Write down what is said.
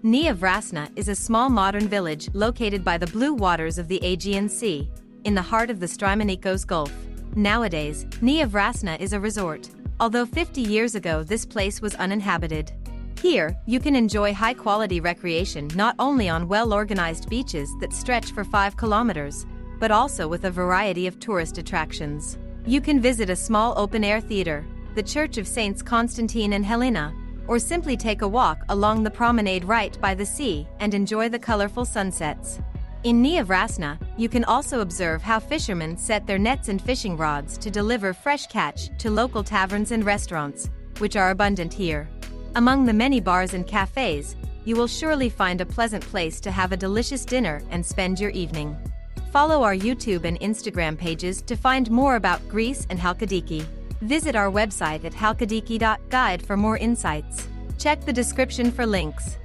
Nea Vrasna is a small modern village located by the blue waters of the Aegean Sea, in the heart of the Strymonikos Gulf. Nowadays, Nea Vrasna is a resort, although 50 years ago this place was uninhabited. Here, you can enjoy high-quality recreation not only on well-organized beaches that stretch for 5 kilometers, but also with a variety of tourist attractions. You can visit a small open-air theater, the Church of Saints Constantine and Helena, or simply take a walk along the promenade right by the sea and enjoy the colorful sunsets. In Nea Vrasna, you can also observe how fishermen set their nets and fishing rods to deliver fresh catch to local taverns and restaurants, which are abundant here. Among the many bars and cafes, you will surely find a pleasant place to have a delicious dinner and spend your evening. Follow our YouTube and Instagram pages to find more about Greece and Halkidiki. Visit our website at halkidiki.guide for more insights. Check the description for links.